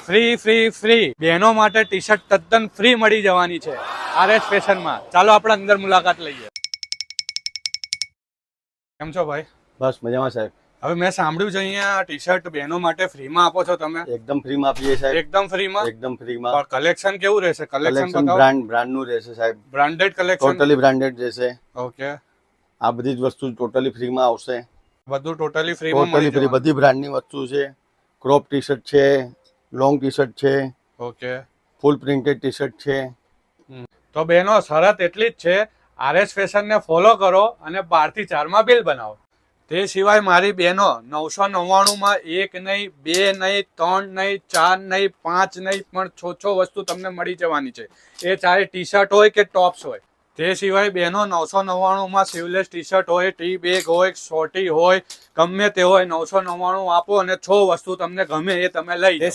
Free free free બહેનો માટે T shirt તદ્દન ફ્રી મળી જવાની છે RS ફેશનમાં. ચાલો આપણે અંદર મુલાકાત લઈએ. કેમ છો ભાઈ? બસ મજામાં સાહેબ. હવે મેં સાંભળ્યું છે અહીંયા ટી શર્ટ બહેનો માટે ફ્રીમાં આપો છો તમે? એકદમ ફ્રીમાં આપીએ સાહેબ. એકદમ ફ્રીમાં? એકદમ ફ્રીમાં. કલેક્શન કેવું રહેશે? કલેક્શન બતાવો. બ્રાન્ડનું રહેશે સાહેબ. Branded collection? ટોટલી બ્રાન્ડેડ રહેશે. ઓકે. આ બધી જ વસ્તુ ટોટલી ફ્રીમાં આવશે. બધું ટોટલી ફ્રીમાં ટોટલી ફ્રી બધી બ્રાન્ડની વસ્તુ છે. ક્રોપ ટી શર્ટ છે, લોંગ ટી શર્ટ છે, ઓકે, ફૂલ પ્રિન્ટેડ ટી શર્ટ છે. તો બહેનો શરત એટલી જ છે, RS ફેશનને ફોલો કરો અને 12 થી 4 માં બિલ બનાવો. તે સિવાય મારી બહેનો 999 માં 1 નહીં, 2 નહીં, 3 નહીં, 4 નહીં, 5 નહીં, પણ 6 વસ્તુ તમને મળી જવાની છે. એ ચાહે ટી શર્ટ હોય કે ટોપ્સ હોય. તે સિવાય બહેનો 999 માં સ્લીવલેસ ટી શર્ટ હોય, ટી બેગ હોય, શોર્ટી હોય, ગમે તે હોય, 999 આપો અને 6 વસ્તુ તમને ગમે એ તમે લઈ જાઓ.